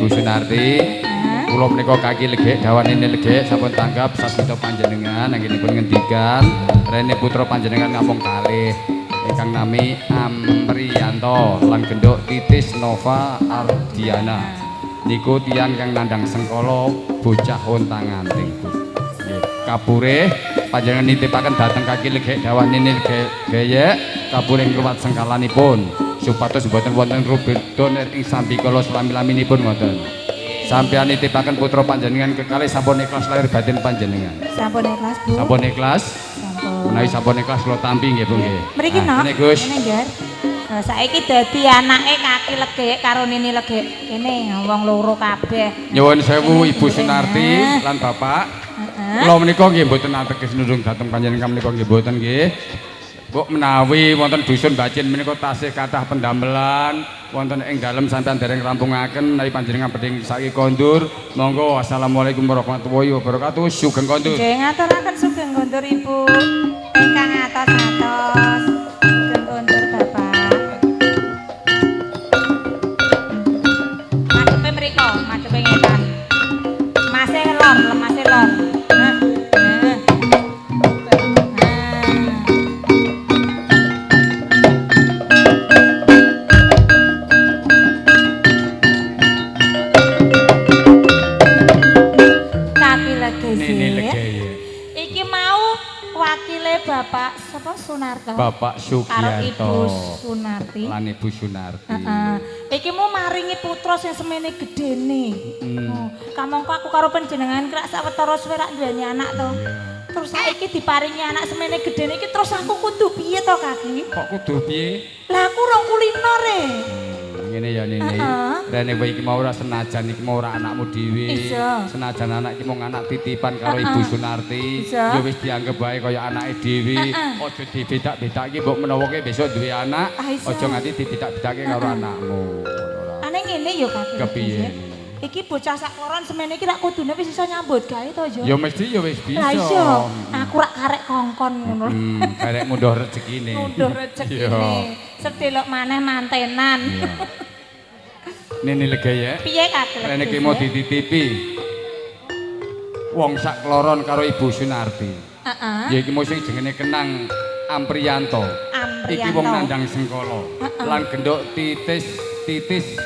Ibu Sunarti. Kula menika kaki legek dawane legek sampun tanggap sasita panjenengan anggenipun ngendikan rene putra panjenengan ngapung kalih ingkang nami Amriyanto lan genduk Titis Nova Ardiana. Niku tiyang kang nandhang sengkala bocah ontang-anting. Nggih, kapure panjenengan nitipaken dhateng kaki legek dawane legek geyek kapure ngruwat sengkalanipun supados boten wonten rubedon ing sambikala selami-laminipun ngoten. Sampeyan nitipaken putra panjenengan kekalih sampun ikhlas lahir batin panjenengan. Sampun ikhlas, Bu. Sampun ikhlas? Sampun. Menawi sampun ikhlas kula tampi nggih, Bu nggih. Mriki no. Ngene Gus. Ngene, Nger. Saiki dadi anake kaki legek karo nini legek. Kene wong loro kabeh. Nyuwun sewu Ibu Sunarti lan Bapak. Kula menika nggih mboten ateges nulung dhateng panjenengan menika nggih mboten nggih. Mbok menawi wonten dusun Bacin menika tasih kathah pendamelan wonten ing dalem sampeyan dereng rampungaken menawi panjenengan badhe saiki kondur monggo assalamualaikum warahmatullahi wabarakatuh sugeng kondur. Nggih ngaturaken sugeng kondur Ibu ingkang atos-atos sugeng kondur Bapak. Madhepe mriko madhepe ngetan Mase lor lemase lor. Bapak sapa Sunarto? Bapak Sugiarto. Ibu Sunarti. Lan Ibu Sunarti. Iki mau maringi putra sing semene gedene. Kamangka aku karo panjenengan krak sawetara suwe rak duweni anak to. Terus saiki diparingi anak semene gedene iki terus aku kudu piye to, Kaki? Kok kudu piye? Lah aku rong kuliner e. Ngene ya Nini. Rene kowe iki mau ora senajan iki mau ora anakmu dhewe. Senajan anak iki mung anak titipan karo Ibu Sunarti. Ya wis dianggep bae kaya anake dhewe. Aja dibedak-bedake mbok menawa kowe besok duwe anak, aja nganti dibedak-bedake karo anakmu. Ane ngene ya Kaki. Kepiye? Iki bocah sakloron semene iki rak kudune wis iso nyambut gawe to, Jo. Ya mesti ya wis bisa. Lah iya, aku rak karek kongkon ngono. Karek munduh rezekine. Munduh rezekine. Sedelok maneh mantenan. Nini legaya. Piye Kak? Rene iki mau dititipi. Wong sakloron karo Ibu Sunarti. Ya iki mau sing jenenge Kenang Ampriyanto. Iki wong nandhang sengkala. Lan genduk Titis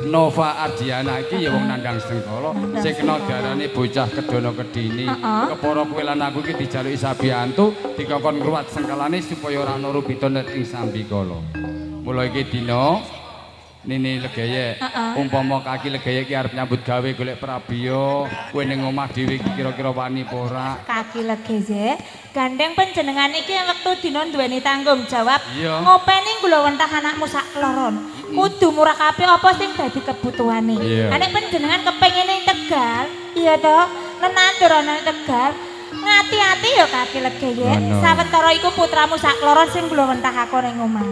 Nova Ardiana iki ya wong nandhang sengkala sing kena diarani bocah kedono kedini. Kepara kowe lan aku iki dijaluki Sabiantu dikongkon ngruwat sengkalane supaya ora ana rubiton ing sambikala. Mula iki dina Nini Legaya umpama Kaki Legaya iki arep nyambut gawe golek Prabiya kowe ning omah dhewe iki kira-kira wani apa ora? Kaki Legaya gandeng panjenengan iki wektu dina duweni tanggung jawab ngopeni kula wentah anakmu sak kloron. Kudu murah kabeh apa sing dadi kebutuhane. Nek panjenengan kepengin ning Tegal, iya to, nenandur ana ning Tegal. Ngati-ati ya Kaki Legaya. Sawetara iku putramu sak kloron sing kula wentah aku ning omah.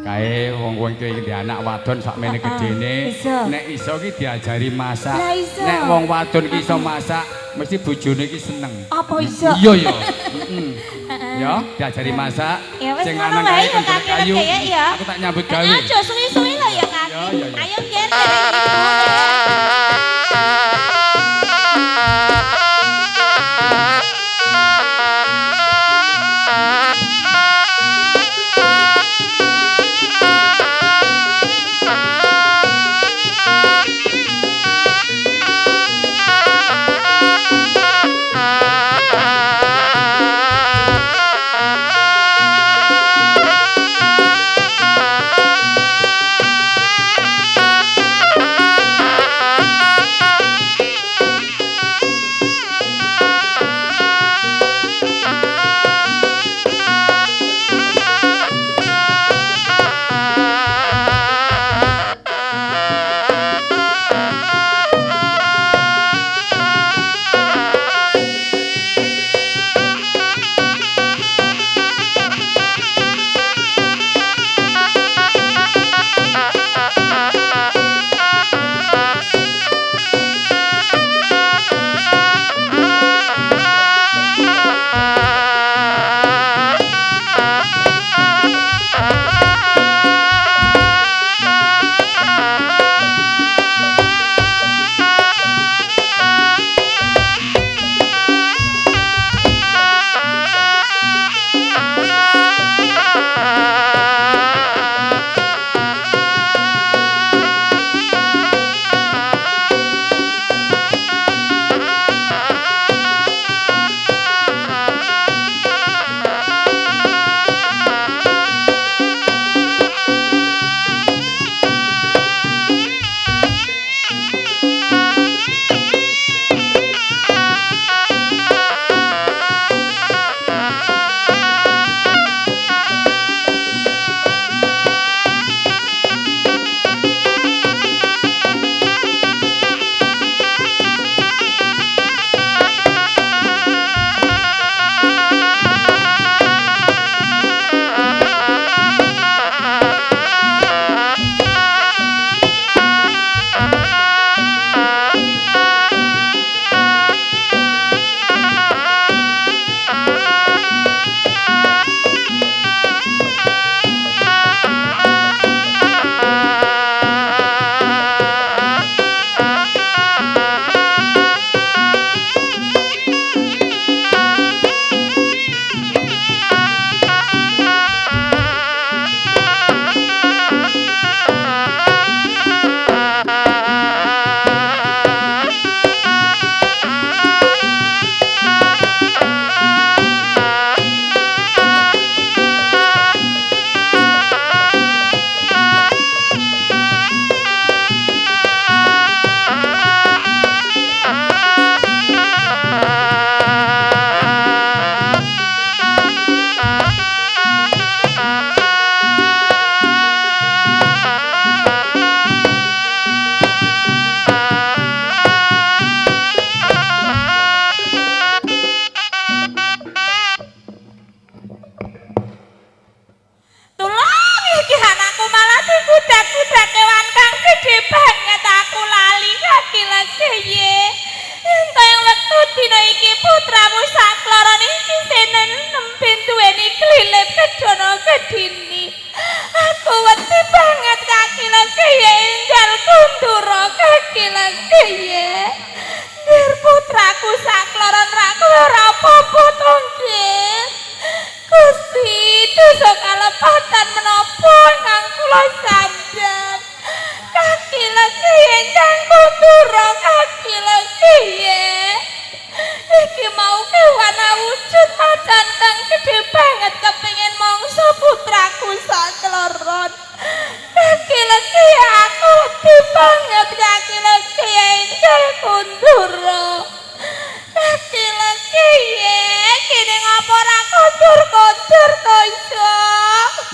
Kae wong-wong iki di anak wadon sakmene gedene nek iso ki diajari masak. Nek wong wadon ki iso masak mesti bojone iki seneng. Apa iso? Iya ya. Ya, diajari masak. Sing lanang kae kentut kayu. Aku tak nyambut gawe. Aja suwi-suwi lho ya Kaki. Ayo ngen.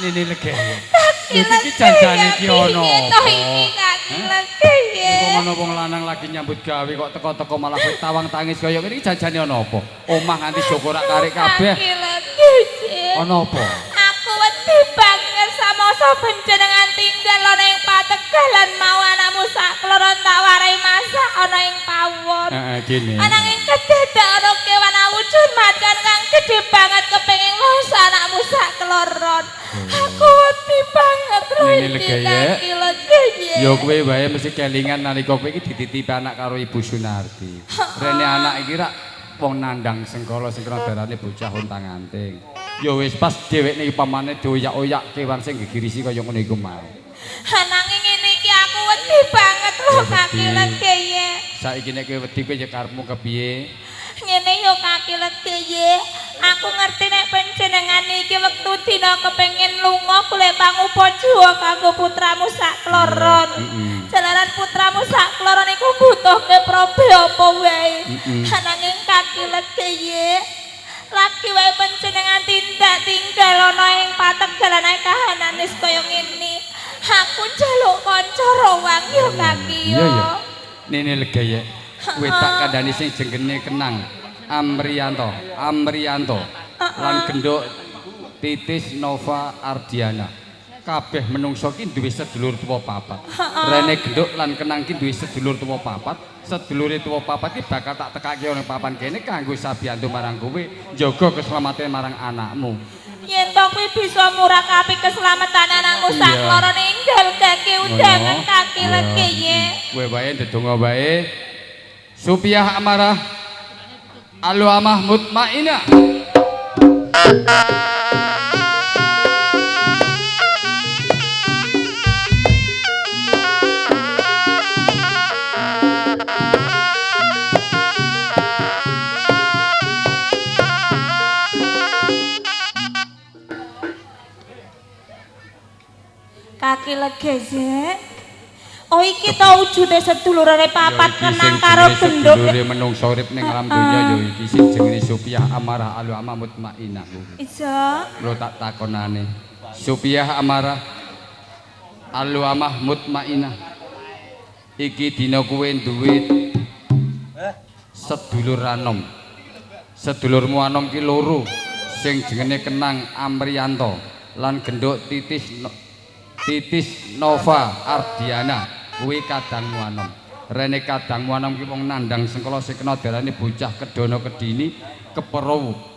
Nini lege. Iki janjane iki ono apa? Kaki lege ya. Ngono wong lanang lagi nyambut gawe kok teko-teko malah kowe tawang tangis kaya ngene iki janjane ono apa? Omah nganti Joko rak karek kabeh. Kaki lege ya. Ono apa? Aku wedi banget sama panjenengan tinggal ana ing Pategalan mau anakmu sak kloron tak warai masak ana ing pawon. Heeh, gini. Ananging kedadak ana kewan awujud macan kang gedhe banget kepengin ngos anakmu sak kloron. Aku wedi banget Ini lega ya. ya. Ya kowe wae mesti kelingan nalika kowe iki dititipi anak karo Ibu Sunarti. Rene anak iki rak wong nandang sengkala sing kena darane bocah untang-anting. Ya wis pas dhewekne iki pamane dioyak-oyak kewan sing gegirisi kaya ngono iku mau. Ananging ngene iki aku wedi banget lho kaki lege ya. Saiki nek kowe wedi kowe ya karepmu kepiye? Ngene yo kaki lege ya. Aku ngerti nek panjenengan iki wektu dina kepengin lunga golek pangupacara kanggo putramu sak kloron. Jalaran putramu sak kloron iku butuhke probe apa wae. Ananging kaki lege ya. Lagi wae panjenengan tindak tinggal ana ing Pategalan ae kahanan wis kaya ngene. Aku njaluk kanca rowang yo kaki yo. Iya ya. Nene lega ya. Kowe tak kandhani sing jenenge Kenang Amrianto lan genduk Titis Nova Ardiana. Kabeh menungso ki duwe sedulur tuwa papat. Rene genduk lan Kenang ki duwe sedulur tuwa papat. Sedulure tuwa papat ki bakal tak tekake ana papan kene kanggo sabiyantu marang kowe njaga keselamatan marang anakmu. Yen to kuwi bisa murakapi keselamatan anakmu sak kloron ninggal kaki undangan kaki legi ye. Kowe wae ndedonga wae. Supiah amarah Alu amah mutmainah. Kaki legese. Oh iki to wujude sedulurane papat Kenang karo genduk. Sedulure menungso urip ning alam donya ya iki sing jenenge Supiah amarah Alu amah mutmainah. Isa. Lo tak takonane. Supiah amarah Alu amah mutmainah. Iki dina kowe duwe sedulur anom. Sedulurmu anom ki loro sing jenenge Kenang Amrianto lan genduk Titis Nova Ardiana. Kuwi kadangmu anom. Rene kadangmu anom ki wong nandang sengkala sing kena darane bocah kedono kedini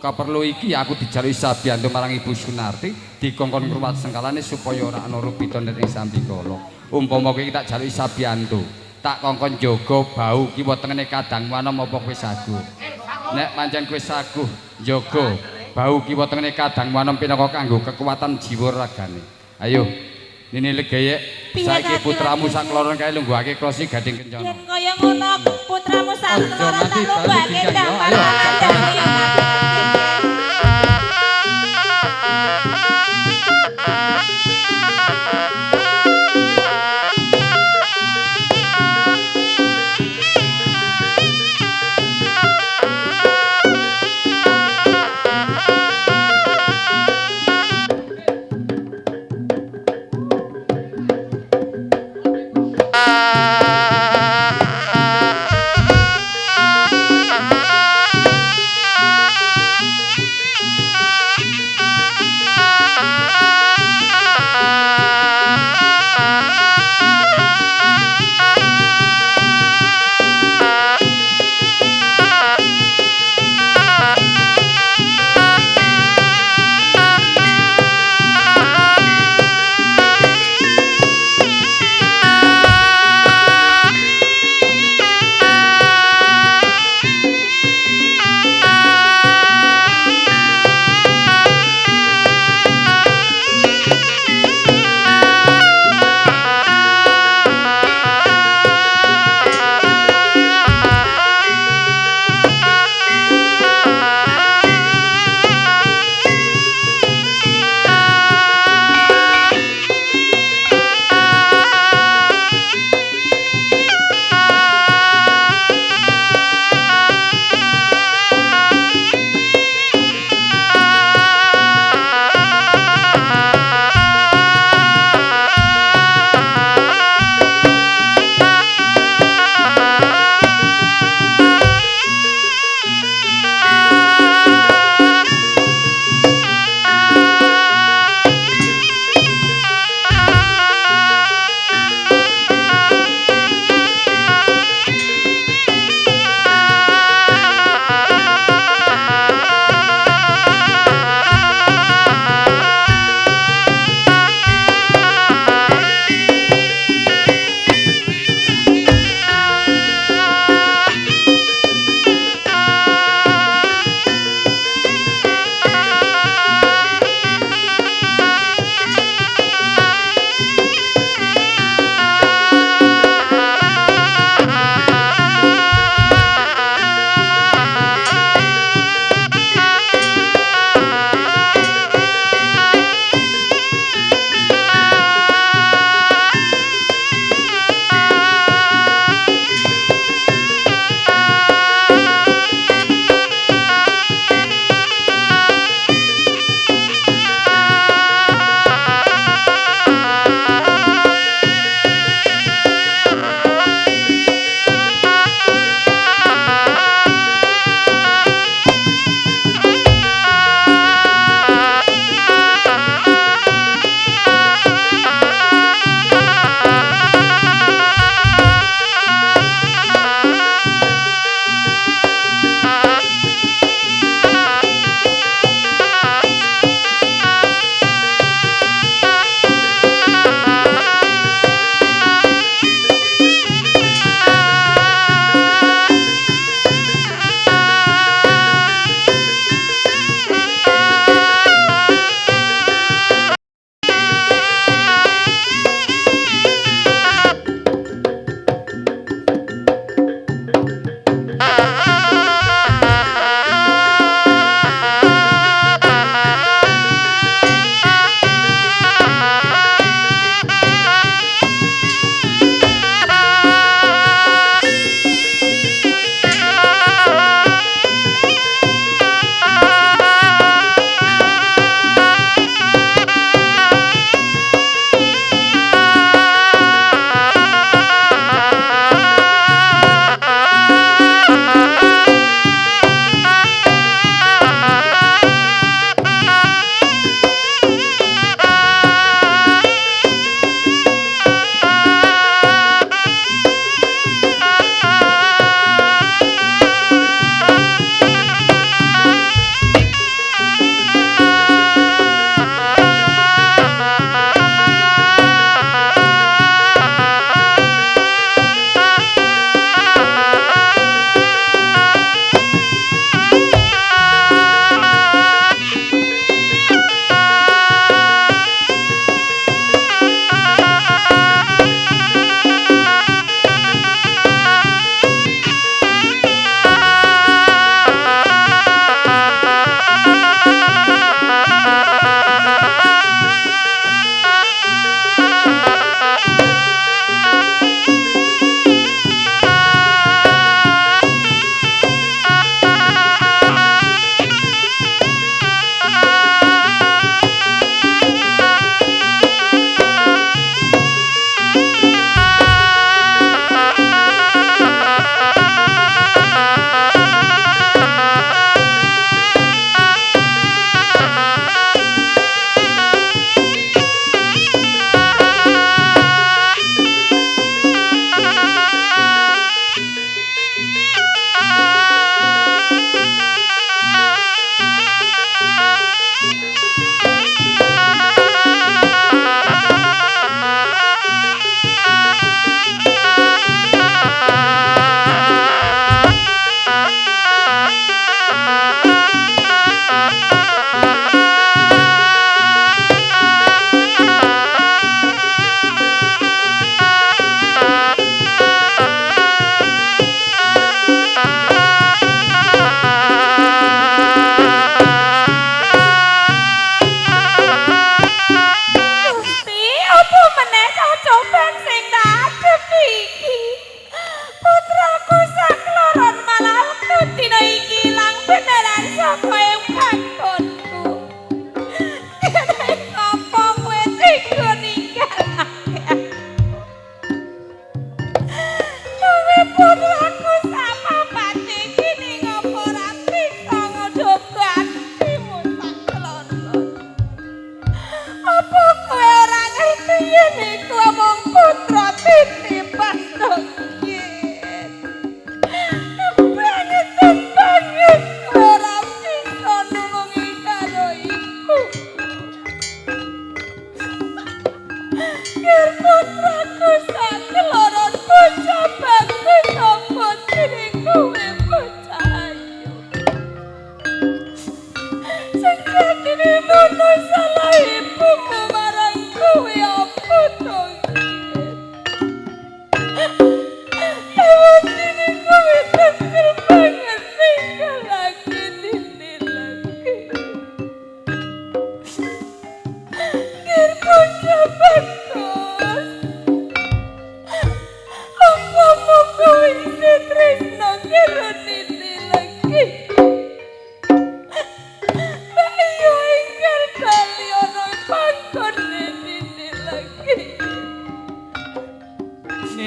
keperlu iki aku dijaluki sabiyantu marang Ibu Sunarti dikongkon ngruwat sengkalane supaya ora ana rupita ning sambikala. Umpama kowe iki tak jaluki sabiyantu, tak kongkon jaga bau ki wetengene kadangmu anom apa kowe saguh. Nek pancen kowe saguh jaga bau ki wetengene kadangmu anom pinaka kanggo kekuatan jiwa ragane. Ayo Nini legaya, saiki putramu sak kloron kae lungguhake krosi gading kencana. Yen kaya ngono putramu sak kloron tak lungguhake dampar.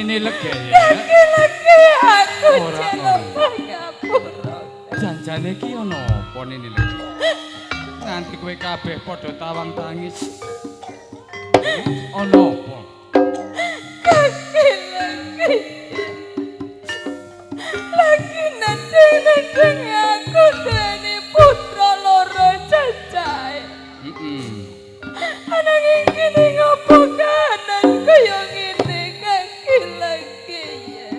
Nini lege ya. Lagi aku jaluk pangapura. Janjane iki ana apa Nini lege? Nganti kowe kabeh padha tawang tangis. Ana apa? Lagi nendeng aku duweni putra loro cacahe. Ananging kene ngopo kanan kaya ngene kaki lagi ya.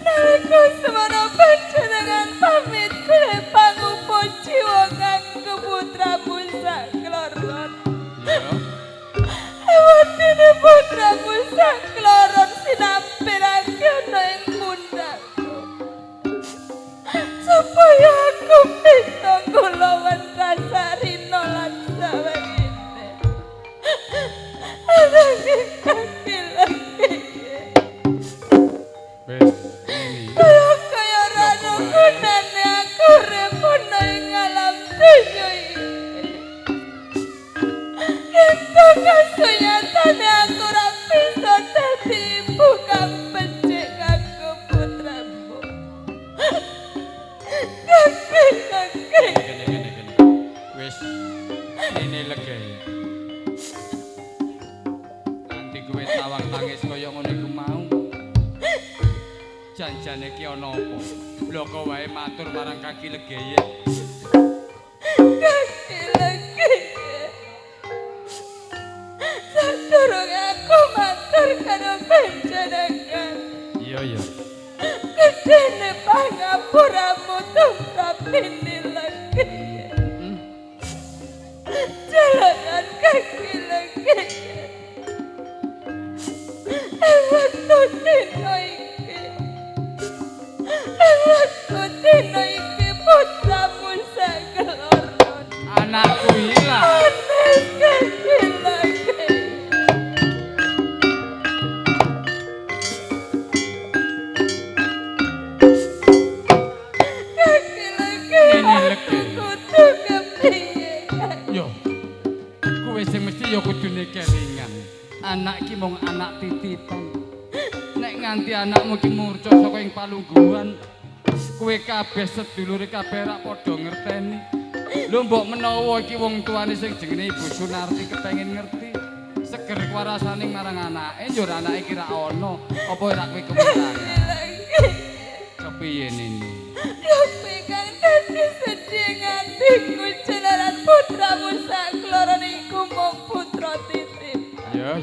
Nalika semana panjenengan pamit kule pangupo jiwa kanggo putramu sakloron. Awatine putramu sakloron sinampirake ana ing pundakku. Supaya aku bisa ngulawan rasa rino lan sawangine. Ananging kaki lagi Wes, Nini. kaya rano gunane aku repono ing alam dunya iki. Ento kasunyatane aku ora bisa dadi ibu kang becik kanggo putramu. Kaki. Gini. Wis Nini lege ya. Nanti kowe tawang tangis kaya ngono iku mau. Janjane iki ana apa? Lho kok wae matur marang kaki lege ya. Kaki lagi. Sadurunge aku matur karo panjenengan. Iya. Kedene pangapuramu tumrap ini lagi. Jalanan kaki lagi. Waktu dino iki. Waktu dino iki putramu sakloron. Anakku hilang. Aneh kaki lagi. Kaki lagi. Ini lagi. Kudu kepiye. Yo. Kowe sing mesti ya kudune kelingan. Anak iki mung anak titipan. Nek nganti anakmu iki murca saka ing palungguhan, kowe kabeh sedulure kabeh rak padha ngerteni. Lho mbok menawa iki wong tuane sing jenenge Ibu Sunarti kepengin ngerti seger kuwarasane marang anake, yo anake iki ra ana, apa ora kowe kepirangan? Kepiye Nini? Tapi kang dadi sedih ngatiku jalaran putramu sakloron iku mung putra titip. Ya.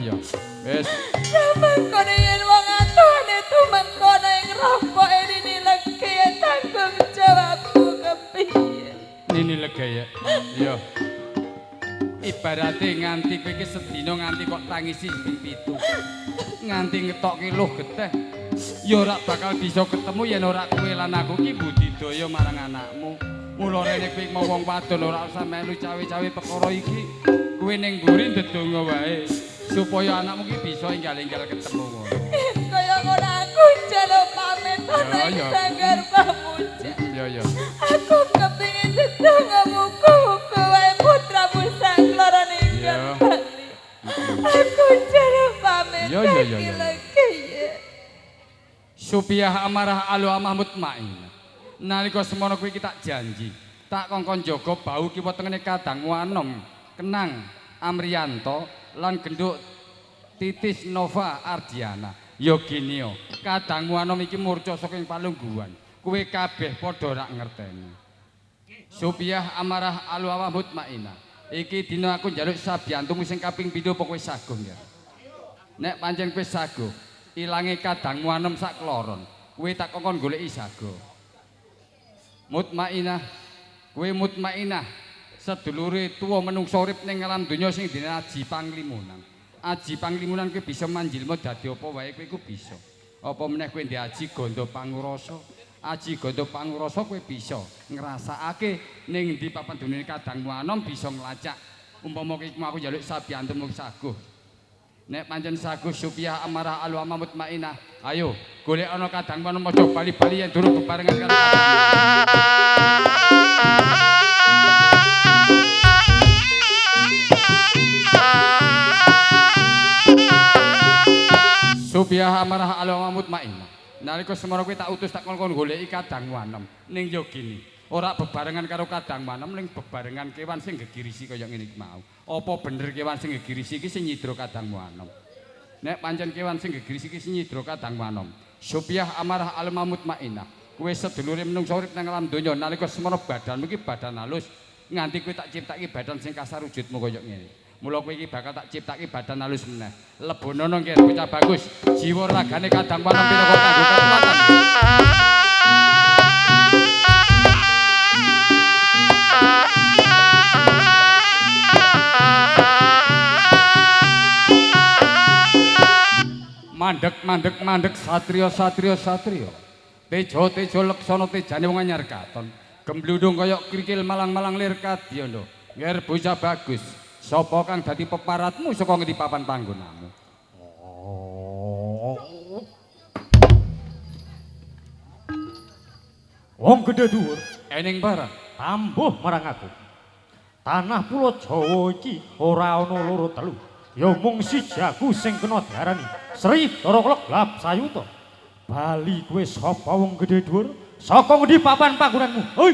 Wis. Samangkone yen wong atuane tumengkone ing rompoke Nini legi tanggung jawabku kepiye. Nini lega ya. Iya. Ibarate nganti kowe iki sedina nganti kok tangisi pitu. Nganti ngetokke luh geteh. Ya ora bakal bisa ketemu yen ora kowe lan aku iki budidaya marang anakmu. Mula rene kowe mau wong wadon ora usah melu cawe-cawe perkara iki. Kowe ning mburi ndedonga wae supaya anakmu iki bisa enggal-enggal ketemu ngono. Kaya ngono aku njaluk pamit ana sanggar pamuja. Ya. Aku kepingin ndedonga muga-muga wae putramu sakloron ingkang bali. Aku njaluk pamit. Ya. Lagi. Supiah amarah alu amah mutmain. Nalika semono kuwi iki tak janji, tak kongkon jaga bau kiwa tengene kadangmu anom, Kenang Amrianto lan genduk Titis Nova Ardiana. Ya gini yo, kadangmu anom iki murca saka ing palungguhan. Kowe kabeh padha rak ngerteni. Supiah amarah alu amah mutmainah. Iki dina aku njaluk sabiyantumu sing kaping 7 apa kowe saguh ya. Nek pancen kowe saguh, ilange kadangmu anom sak kloron. Kowe tak kongkon goleki saguh. Mutmainah, kowe mutmainah sedulure tuwa menungsa urip ning alam donya sing dene Aji Panglimunan. Aji Panglimunan kowe bisa manjilmu dadi apa wae kowe iku bisa. Apa meneh kowe ndek Aji Ganda Pangurasa. Aji Ganda Pangurasa kowe bisa ngrasakake ning ndi papan dunune kadangmu anom bisa nglacak. Umpama kowe aku njaluk sabiyantumu saguh. Nek pancen saguh Supiah amarah alu amah mutmainah. Ayo, golek ana kadangmu anom aja bali-bali yen durung bebarengan karo kadangmu. Supiah amarah alam mutmainah. Nalika semana kowe tak utus tak kon goleki kadang wanem ning Yogini. Ora bebarengan karo kadang wanem ning bebarengan kewan sing gegirisi kaya ngene iki mau. Apa bener kewan sing gegirisi iki sing nyidra kadang wanem? Nek pancen kewan sing gegirisi iki sing nyidra kadang wanem. Supiah amarah alam mutmainah. Kowe sedulure menungso urip nang alam donya nalika semana badanmu iki badan halus nganti kowe tak ciptake badan sing kasar wujudmu kaya ngene. Mula kowe iki bakal tak ciptake badan halus meneh. Lebonono nggih bocah bagus. Jiwa ragane kadang wanem pinaka kanggo kekuatan. Mandek satrio. Tejo leksana tejane wong anyar katon. Gembludung kaya krikil malang-malang lir kadya. Nggih bocah bagus. Sapa kang dadi peparatmu saka ngendi papan panggonanmu? Wong gedhe dhuwur Ening barang tambuh marang aku. Tanah pulo Jawa iki ora ana loro telu. Ya mung siji aku sing kena diarani Sri Darakolok Glab Sayuta. Bali kowe sapa wong gedhe dhuwur? Saka ngendi papan panggonanmu? Hoi.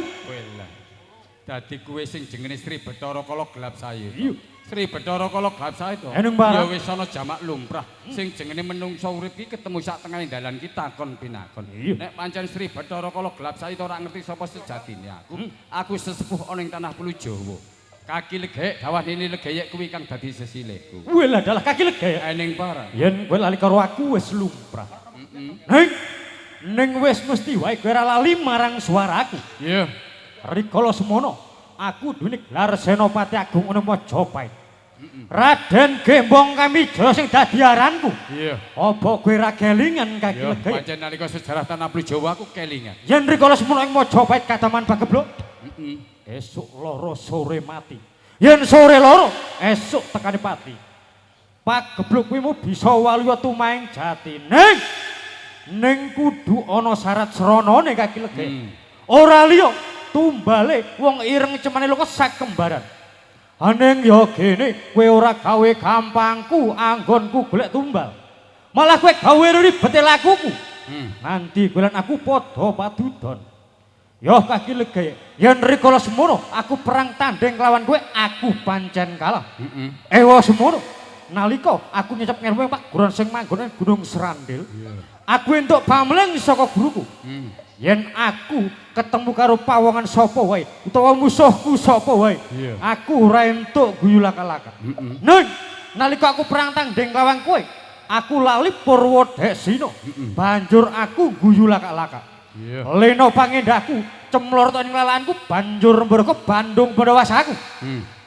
Dadi kuwe sing jenenge Sri Bathara Kala Glab Sayuta. Iya. Sri Bathara Kala Glab Sayuta. Eneng barang. Ya wis ana jamak lumrah. Sing jenenge menungso urip iki ketemu sak tengahing dalan ki takon pinakon. Iya. Nek pancen Sri Bathara Kala Glab Sayuta ora ngerti sapa sejatine aku. Aku sesepuh ana ing tanah Pulu Jawa. Kaki legek dawah ini legeyek kuwi kang dadi sesilehku. Kuwi lha dalah kaki legek. Eneng barang. Yen kowe lali karo aku wis lumrah. Ning wis mesti wae kowe ora lali marang suaraku. Iya. Rikala semono aku duweni gelar Senopati Agung ana Majapahit. Raden Gembong Kamijaya sing dadi aranku. Iya. Apa kowe ra kelingan kaki Iya, legek? pancen nalika sejarah tanah Pulu Jawa aku kelingan. Yen rikala semono ing Majapahit kadaman pageblok. Esuk loro sore mati. Yen sore loro esuk tekane pati. Pageblok kuwi mu bisa waluya tumaing jati. Ning kudu ana syarat sranane kaki legek. Ora liya tumbale wong ireng cemane loko sak kembaran. Aneng ya gene kowe ora gawe gampangku anggonku golek tumbal. Malah kowe gawe ribete lakuku. Nanti kowe lan aku padha padudon. Yo kaki legek, yen rikala semono aku perang tanding kelawan kowe aku pancen kalah. Ewa semono nalika aku nyecep ngeruwe Pak Guron sing manggon Gunung Serandil. Aku entuk pameleng saka guruku. Yen aku ketemu karo pawongan sapa wae utawa musuhku sapa wae, aku ora entuk guyu laka-laka. Nalika aku perang tanding kelawan kowe, aku lali Purwodesina. Banjur aku guyu laka-laka. Leno pangendahku cemlor to ning lalaanku banjur mbroko Bandung Bandawasaku.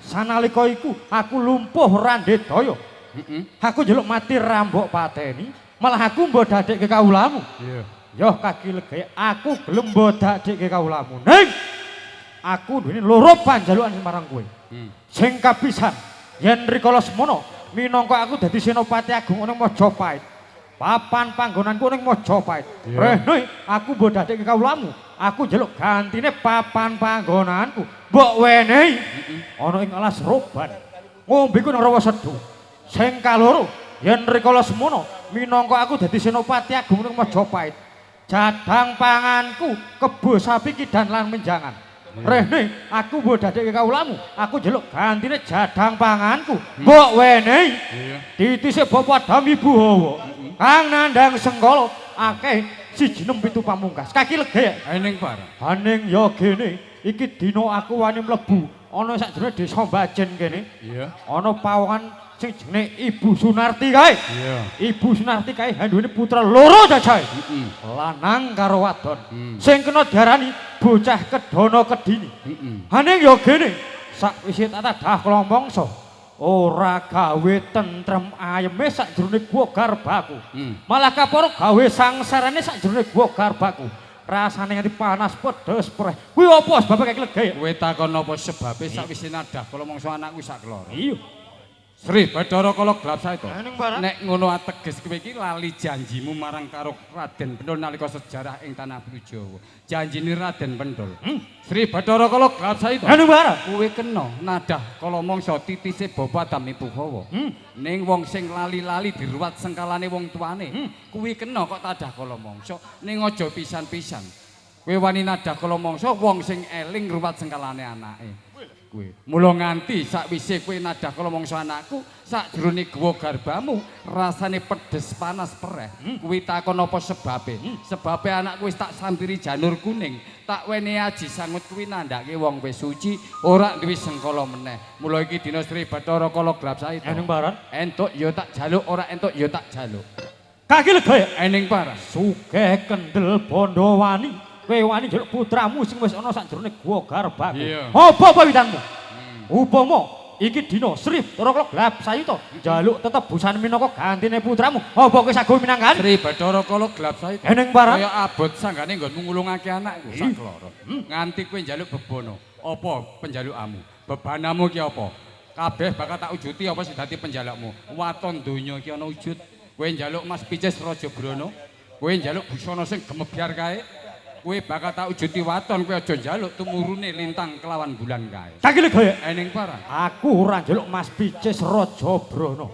Sanalika iku aku lumpuh Randedaya. Aku njaluk mati rambok pateni, malah aku mbok dadekke kawulamu. Yo kaki legek aku gelem mbok dadekke kawulamu. Ning aku duweni loro panjalukan marang kowe. Sing kapisan yen rikala semono minangka aku dadi Senopati Agung ning Majapahit. Papan panggonanku ning Majapahit. Rene aku mbok dadekke kawulamu. Aku njaluk gantine papan panggonanku. Mbok wenehi ana ing alas roban. Ngombeku nang rawa sedu. Sing kaloro yen rikala semono minangka aku dadi Senopati Agung ning Majapahit. Jadang panganku kebo sapi kidan lan menjangan. Rene aku mbok dadekke kawulamu. Aku njaluk gantine jadang panganku. Mbok wenehi ditisik Bapak Dami Buhawa. Kang nandang sengkala akeh siji nem pitu pamungkas. Kaki legek. Ening barang. Haning ya gene iki dina aku wani mlebu ana sakjroning desa Bajen kene. Iya. Ana pawongan sing jenenge Ibu Sunarti kae. Iya. Ibu Sunarti kae duweni putra loro cacahe. Lanang karo wadon. Sing kena diarani bocah kedana kedini. Haning ya gene sakwise tatadah klompongso ora gawe tentrem ayeme sakjroning guwa garbaku. Malah kaporo gawe sangsarane sakjroning guwa garbaku. Rasane nganti panas pedes pereh. Kuwi apa sebabe kaki legek? Kowe takon apa sebabe sakwise nadah kala mangsa anakku sak keloro. Iya. Sri Bathara Kala gelap saeto. Nek ngono ateges kowe iki lali janjimu marang karo Raden Pendhul nalika sejarah ing tanah Blujawa. Janjine Raden Pendhul. Sri Bathara Kala gelap saeto. Kowe kena nadah kala mangsa titise Bapadami Puhawa. Ning wong sing lali-lali diruwat sengkalane wong tuane. Kuwi kena kok tadah kala mangsa ning aja pisan-pisan. Kowe wani nadah kala mangsa wong sing eling ruwat sengkalane anake. Kowe mula nganti sakwise kowe nadah kala mangsa anakku sakjroning guwa garbamu rasane pedes panas pereh. Kuwi takon apa sebabe? Sebabe anakku wis tak sampiri janur kuning, tak weni aji sangut kuwi nandhake wong wis suci ora duwe sengkala meneh. Mula iki dina Sri Bathara Kala gelap saeto. Eneng Baran. Entuk ya tak jaluk, ora entuk ya tak jaluk. Kaki lega Eneng Baran. sugih kendel bondo wani. Kowe wani njaluk putramu sing wis ana sakjroning guwa garbaku. Apa pawitanmu? Upama iki dina Sri Bathara Kala gelap sayuta njaluk tetebusan minangka gantine putramu. Apa kowe sago minangkan? Sri Bathara Kala gelap saeto. Eneng Baran. Kaya abot sanggane nggonmu ngulungake anakku saklara. Nganti kowe njaluk bebono. Apa penjalukmu? Bebanamu ki apa? Kabeh bakal tak ujuti apa sing dadi penjalukmu. Waton donya iki ana wujud. Kowe njaluk Mas Picis Raja Brana. Kowe njaluk busana sing gemebyar kae. Kowe bakal tak ujuti waton, kowe aja njaluk tumurune lintang kelawan bulan kae. Kaki lega Eneng Parang. Aku ora njaluk Mas Picis Raja Brana.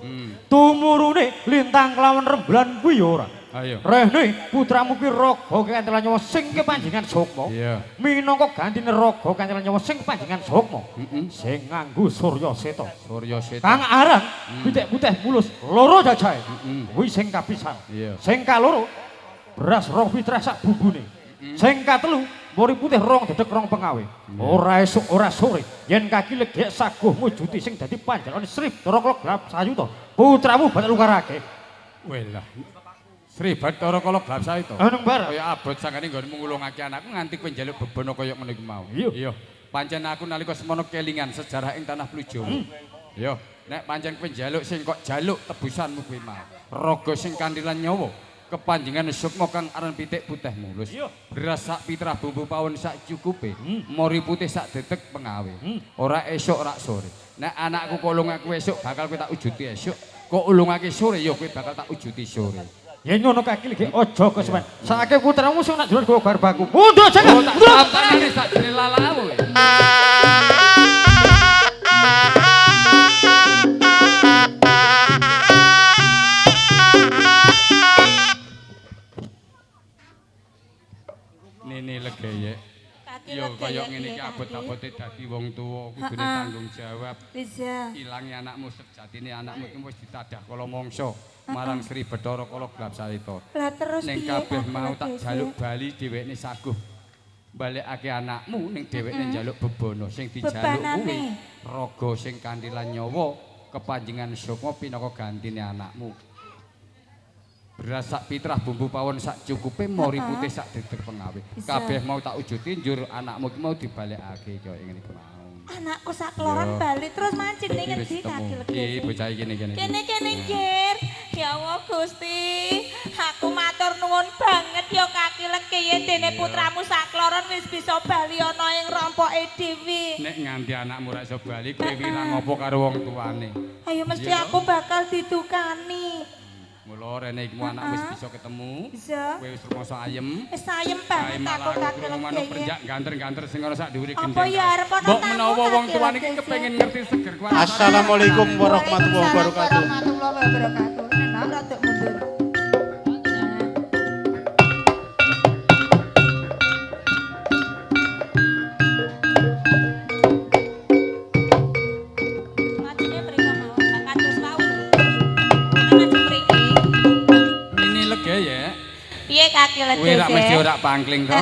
Tumurune lintang kelawan rembulan kuwi ya ora. Ayo. Rene putramu ki raga kantelan nyawa sing kepanjenengan Sukma. Iya. Minangka gantine raga kantelan nyawa sing kepanjenengan Sukma. Sing nganggo Surya Seta. Surya Seta. Kang aran pitik putih mulus loro jajahe. Kuwi sing kapisan. Iya. Sing kaloro beras rong fitrah sak bumbune. Sing katelu mori putih rong dedek rong pengawe. Ora esuk ora sore yen kaki legek saguh mujuti sing dadi panjalane Sri Bathara Kala gelap sayuta. Putramu bakal lukarake. Welah. Sri Bathara Kala gelap saeto. Eneng Bar. Kaya abot sangane nggonmu ngulungake anakku nganti kowe njaluk bebono kaya ngono iki mau. Iya. Pancen aku nalika semono kelingan sejarah ing tanah Blujawa. Yo, nek pancen kowe njaluk sing kok jaluk tebusanmu kuwi mau. Raga sing kandilan nyawa. Kepanjenengan Sukma kang aran pitik putih mulus. Beras sak pitrah bumbu pawon sak cukupe. Mori putih sak dedek pengawe. Ora esuk ora sore. Nek anakku kolong aku esuk bakal kowe tak ujuti esuk. Kok ulungake sore ya kowe bakal tak ujuti sore. Yen ngono kaki lagi aja kesuwen. Sakake putramu sing nak jero gowo garbaku. Mundur jangan. Tak tampani sak jeneng lalamu. Nini legeye. Yo kaya ngene iki abot-abote dadi wong tuwa kudune tanggung jawab. Bisa. Ilangi anakmu sejatine anakmu iki wis ditadah kala mangsa marang Sri Bathara Kala gelap saeto. Lah terus ning kabeh mau tak jaluk bali dhewekne saguh. Balekake anakmu ning dhewekne njaluk bebono sing dijaluk kuwi raga sing kandilan nyawa kepanjenengan Sukma pinaka gantine anakmu. Beras sak pitrah bumbu pawon sak cukupe mori putih sak dedek pengawe. Kabeh mau tak ujuti njur anakmu ki mau dibalekake kaya ngene iki mau. Anakku sak kloron bali terus mancing ning ngendi kaki legi. Iki bocah iki kene. Kene nggir. Ya Allah Gusti, aku matur nuwun banget ya kaki legi yen dene putramu sak kloron wis bisa bali ana ing rompoke dhewe. Nek nganti anakmu ra iso bali kowe wirang apa karo wong tuane. Ayo mesti aku bakal ditukani. Mula rene iki anak wis bisa ketemu. Bisa. Kowe wis rumangsa ayem. Wis ayem banget aku kaki legi. Perjak ganter-ganter sing ana sak dhuwure gendeng. Apa ya arep ana Mbok menawa wong tuane iki kepengin ngerti seger kuwi. Assalamualaikum warahmatullahi wabarakatuh. Warahmatullahi wabarakatuh. Enak rada mundur. Macine mriko mau, Pak Kados wau lho. Maju mriki. Ini lega ya. Piye kaki legi? Kowe rak mesti ora pangkling to.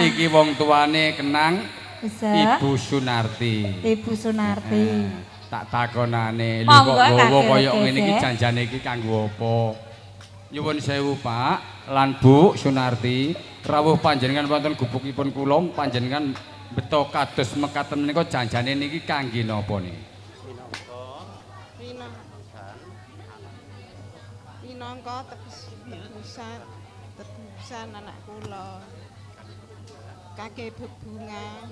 Iki wong tuane kenang Bisa. Ibu Sunarti. Ibu Sunarti. Tak takonane lho Monggo, kok gowo Kak kaya Lege. ngene iki janjane iki kanggo apa? Nyuwun sewu Pak lan Bu Sunarti, rawuh panjenengan wonten gubukipun kula panjenengan beto kados mekaten menika janjane niki kangge napa niki? Minangka tebusan anak kula. Kaki bebunga.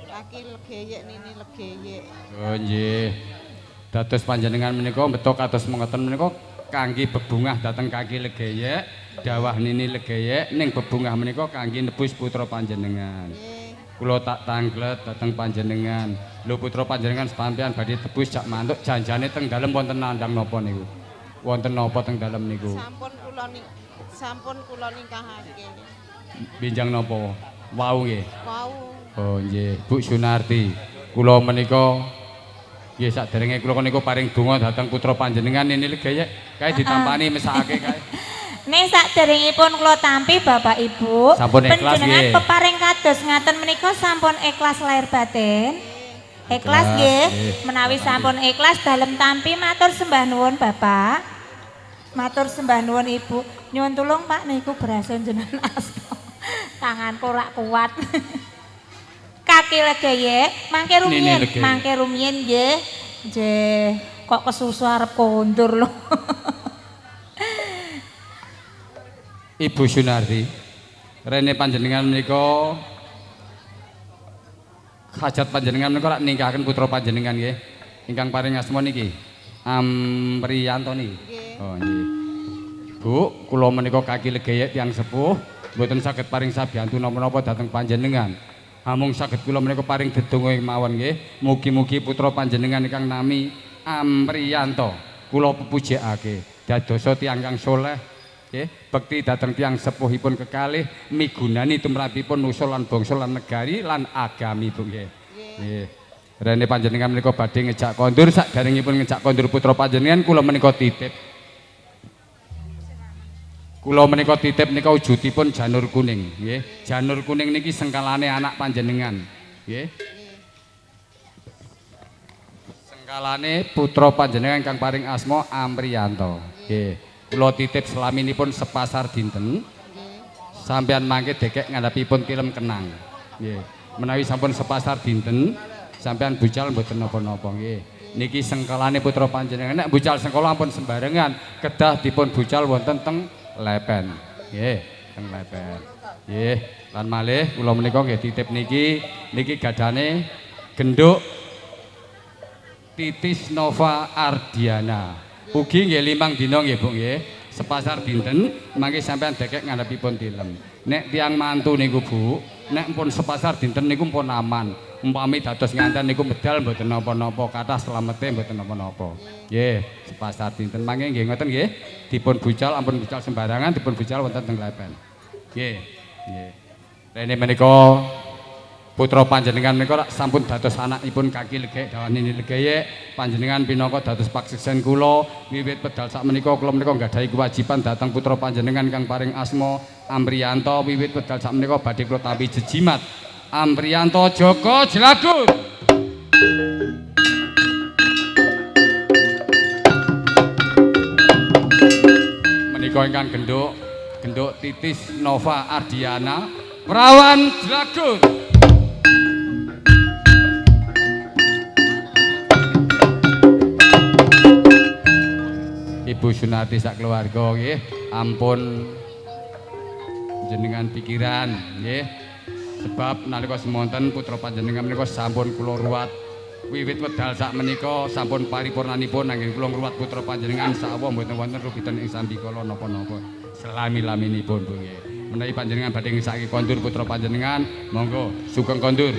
Kaki legeyek nini legeyek. Oh nggih. Dados panjenengan menika beto kados mengeten menika kangge bebungah dhateng kaki legeyek, dawah nini legeyek ning bebungah menika kangge nebus putra panjenengan. Kula tak tanglet dhateng panjenengan. Lho putra panjenengan sampeyan badhe tebus jak mantuk janjane teng dalem wonten nandhang napa niku? Wonten napa teng dalem niku? Sampun kula ningkahake. Binjang napa? Wau nggih. Wau. Oh nggih, Bu Sunarti. Kula menika nggih saderenge kula niku paring donga dhateng putra panjenengan nini legeyek kae ditampani mesake kae. Nek saderengipun kula tampi Bapak Ibu, sampun ikhlas panjenengan nggih. peparing kados ngaten menika sampun ikhlas lahir batin. Ikhlas nggih, menawi sampun ikhlas dalem tampi matur sembah nuwun Bapak. Matur sembah nuwun Ibu. Nyuwun tulung Pak niku berasa jenengan asta. Tanganku rak kuat. Kaki legeyek, mangke rumiyin nggih. Nggih, kok kesusu arep kondur lho. Ibu Sunarti, rene panjenengan menika hajat panjenengan menika rak ningkahaken putra panjenengan nggih. Ingkang paring asma niki Amriyanto niki. Oh nggih. Bu, kula menika kaki legeyek tiyang sepuh, mboten saged paring sabiyantu napa-napa dhateng panjenengan. Amung saged kula menika paring dedonga mawon nggih. Mugi-mugi putra panjenengan ingkang nami Amriyanto kula pepujekake dadosa tiyang kang saleh. Nggih, bekti dhateng tiyang sepuhipun kekalih migunani tumrapipun nusa lan bangsa lan negari lan agami Bu nggih. Nggih. Rene panjenengan menika badhe ngejak kondur sakderengipun ngejak kondur putra panjenengan kula menika titip. Kula menika titip nika wujudipun janur kuning nggih. Janur kuning niki sengkalane anak panjenengan nggih. Sengkalane putra panjenengan kang paring asma Amriyanto nggih. Kula titip selaminipun sepasar dinten. Sampeyan mangke dekek ngandhapipun tilem kenang. Nggih. Menawi sampun sepasar dinten, sampeyan bucal mboten napa-napa nggih. Niki sengkalane putra panjenengan. Nek bucal sengkala ampun sembarengan, kedah dipun bucal wonten teng lepen. Nggih, teng lepen. Nggih, lan malih kula menika nggih titip niki gadane genduk Titis Nova Ardiana. Ugi nggih 5 dina nggih Bu nggih. Sepasar dinten mangke sampean dekek ngandhapipun tilem. Nek tiyang mantu niku Bu, nek pun sepasar dinten niku pun aman. Umpami dados nganten niku medal mboten napa-napa, kathah slamete mboten napa-napa. Nggih, sepasar dinten mangke nggih ngoten nggih. Dipun bucal ampun bucal sembarangan, dipun bucal wonten teng lepen. Nggih, nggih. Rene menika putra panjenengan menika sampun dados anakipun kaki legeyek dawanini legeyek. Panjenengan pinangka dados pakseksen kula wiwit pedal sakmenika kula menika nggadahi kewajiban dhateng putra panjenengan kang paring asma Amriyanto. Wiwit pedal sakmenika badhe kula tampi jejimat Amriyanto Joko Jelagut. Menika ingkang genduk Titis Nova Ardiana Prawan Jelagut. Ibu Sunarti sak keluarga nggih, ampun jenengan pikiran nggih. Sebab nalika semonten putra panjenengan menika sampun kula ruwat wiwit wedal sak menika sampun paripurnanipun anggen kula ngruwat putra panjenengan sawa mboten wonten rugitan ing sambikala napa-napa. Selami-laminipun Bu nggih. Menawi panjenengan badhe ngesaki kondur putra panjenengan, monggo sugeng kondur.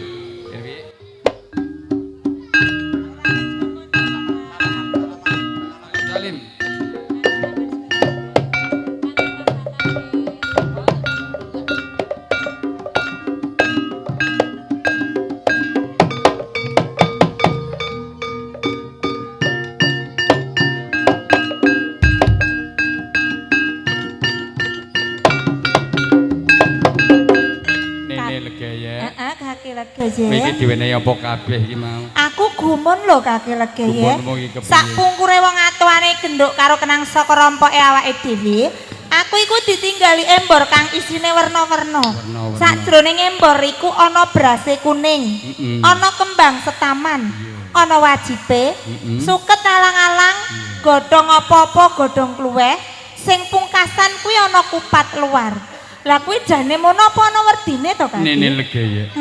Iki diwenehi apa kabeh iki mau? Aku gumun lho kaki legeyek. Sak pungkure wong atuane genduk karo kenang saka rompoke awake dhewe. Aku iku ditinggali embor kang isine werna-werna. Sajroning embor iku ana berase kuning, ana kembang setaman, ana wajibe, suket alang-alang, godhong apa-apa, godhong kluweh, sing pungkasan kuwi ana kupat luar. Lah kuwi jane mono apa ana werdine to, Kak? Nene legeyek.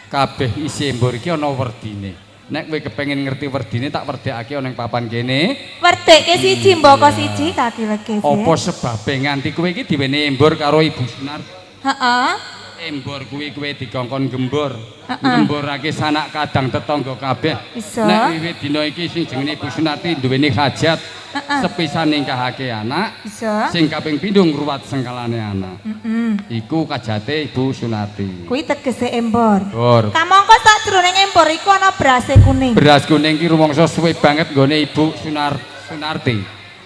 Kabeh isi embor iki ana werdine. Nek kowe kepengin ngerti werdine tak werdekake ana ning papan kene. Werdekke siji mbaka siji Kaki Lege. Apa sebabe nganti kowe iki diwene embur karo Ibu Sunar? Heeh. Embur kuwi kowe dikongkon gembur. Gemburake sanak kadang tetangga kabeh. Iso. Nek wiwit dina iki sing jenenge Ibu Sunarti duweni hajat. Sepisan ningkahake anak. Iso. Sing kaping pindho ngruwat sengkalane anak. Iku kajate Ibu Sunarti. Kuwi tegese embor. Embur. Kamangka sajroning embor iku ana beras kuning. Beras kuning ki rumangsa suwe banget nggone Ibu Sunarti.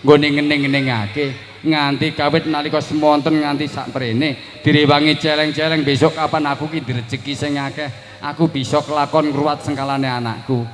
Nggone ngening-ngeningake nganti kawit nalika semonten nganti saprene direwangi celeng-celeng besok kapan aku ki direjeki sing akeh aku bisa kelakon ngruwat sengkalane anakku.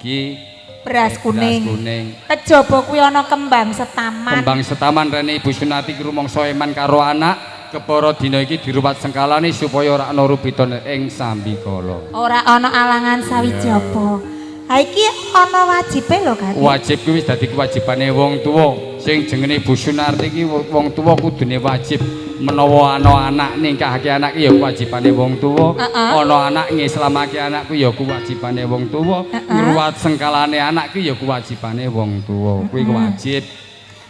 Ki beras kuning. Beras kuning. Kejaba kuwi ana kembang setaman. Kembang setaman rene Ibu Sunarti ki rumangsa eman karo anak kepara dina iki diruwat sengkalane supaya ora ana rubiton ing sambikala. Ora ana alangan sawijaba. Ha iki ana wajibe lho Kaki. Wajib kuwi wis dadi kewajibane wong tuwa. Sing jenenge Ibu Sunarti iki wong tuwa kudune wajib menawa ana anak ningkahake anak ya kewajibane wong tuwa. Ana anak ngislamake anakku ya kewajibane wong tuwa. Ngruwat sengkalane anak ki ya kewajibane wong tuwa. Kuwi wajib.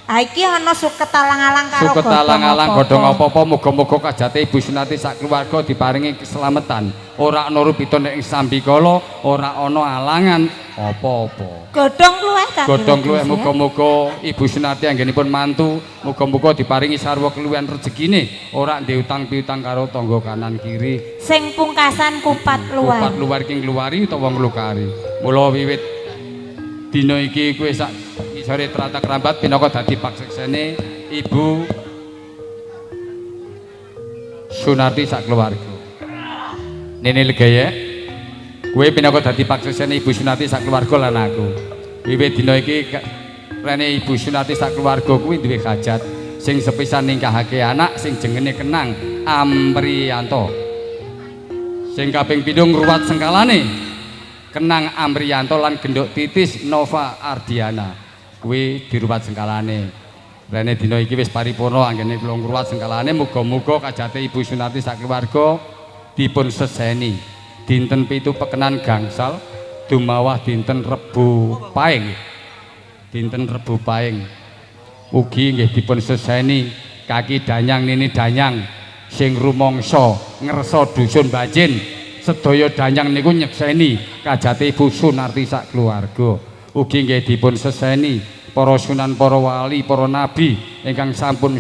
Ha iki ana suket alang-alang karo suket alang-alang godhong apa-apa muga-muga kajate Ibu Sunarti sak keluarga diparingi keselamatan. Ora ana rubiton ing sambikala, ora ana alangan apa-apa. Godhong kluweh Kaki. Godhong kluweh muga-muga Ibu Sunarti anggenipun mantu, muga-muga diparingi sarwa keluwen rezekine, ora ndek utang-piutang karo tangga kanan kiri. Sing pungkasan kupat luar. Kupat luar ki ngluwari utawa nglukari. Mula wiwit dina iki kowe sak isore tratak rambat pinaka dadi pakseksene Ibu Sunarti sak keluarga. Nene Legaya, kowe pinaka dadi pakseksene Ibu Sunarti sak keluarga lan aku. Wiwit dina iki rene Ibu Sunarti sak keluarga kuwi duwe hajat sing sepisan ningkahake anak sing jenenge Kenang Amriyanto. Sing kaping pindho ngruwat sengkalane Kenang Amriyanto lan genduk titis Nova Ardiana. Kuwi diruwat sengkalane. Rene dina iki wis paripurna anggene kula ngruwat sengkalane muga-muga kajate Ibu Sunarti sak keluarga dipun seseni. Dinten 7 pekenan gangsal dumawah dinten Rebu Paing. Dinten Rebu Paing. Ugi nggih dipun seseni Kaki Danyang Nini Danyang sing rumangsa ngersa dusun Bajin. Sedaya danyang niku nyekseni kajate Ibu Sunarti sak keluarga. Ugi nggih dipun seseni para sunan, para wali, para nabi ingkang sampun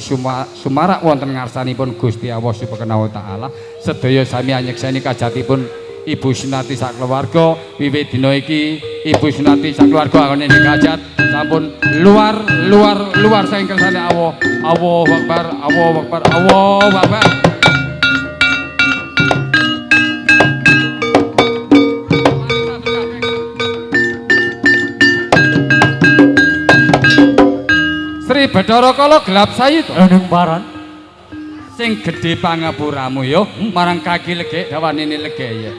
sumarak wonten ngarsanipun Gusti Allah Subhanahu wa taala. Sedaya sami nyekseni kajatipun Ibu Sunarti sak keluarga. Wiwit dina iki Ibu Sunarti sak keluarga anggone kajat sampun luar saking kersane Allah. Allahu Akbar, Allahu Akbar, Allahu Akbar. Sri Bathara Kala gelap sayu to. Ning paran Sing gedhe pangapuramu ya marang Kaki Legek dawanine Legaya.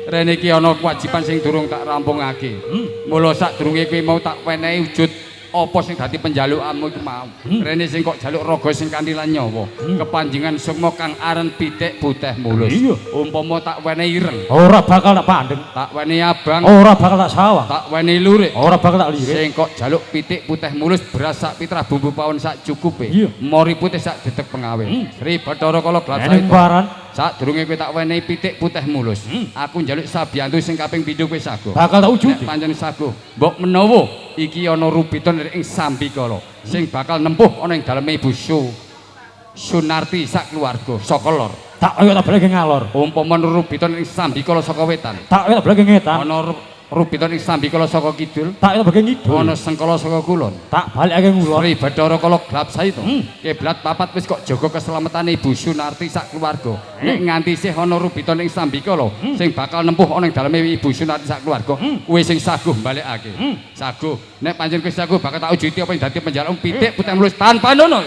Rene iki ana kewajiban sing durung tak rampungake. Mula sadurunge kowe mau tak wenehi wujud apa sing dadi penjalukmu iku mau. Rene sing kok jaluk raga sing kanthi lan nyawa. Kepanjenengan sukma kang aran pitik putih mulus. Umpama tak wenehi ireng, ora bakal tak pandeng. tak wenehi abang, Ora bakal tak sawah. tak wenehi lurik. Ora bakal tak lirik. Sing kok jaluk pitik putih mulus beras sak pitrah bumbu pawon sak cukupe. Iya. Mori putih sak dedeg pengawe. Sri Bathara Kala gelap Ning sayu. paran Sadurunge kowe tak wenehi pitik putih mulus. Aku njaluk sabiyantu sing kaping pindho kowe sago. bakal tak Nek wujudi. pancen sago, mbok menawa iki ana rubiton ing sambikala sing bakal nempuh ana ing daleme Ibu Sunarti sak keluarga saka lor. Tak ayo tak baleke ngalor. Umpama rubiton ing sambikala saka wetan, Tak ayo tak baleke ngetan. ana rubiton ing sambikala saka kidul, Tak ayo tak baleke ngidul. ana sengkala saka kulon. Tak baleke ngulon. Sri Bathara Kala gelap sayu to. Kiblat papat wis kok jaga keselamatane Ibu Sunarti sak keluarga. Nek nganti isih ana rubiton ing sambikala sing bakal nempuh ana ing daleme Ibu Sunarti sak keluarga, kowe sing saguh balekake. Saguh. Nek pancen kowe saguh bakal tak ujiti apa yang dadi penjaluk pitik putih mulus tanpa nono.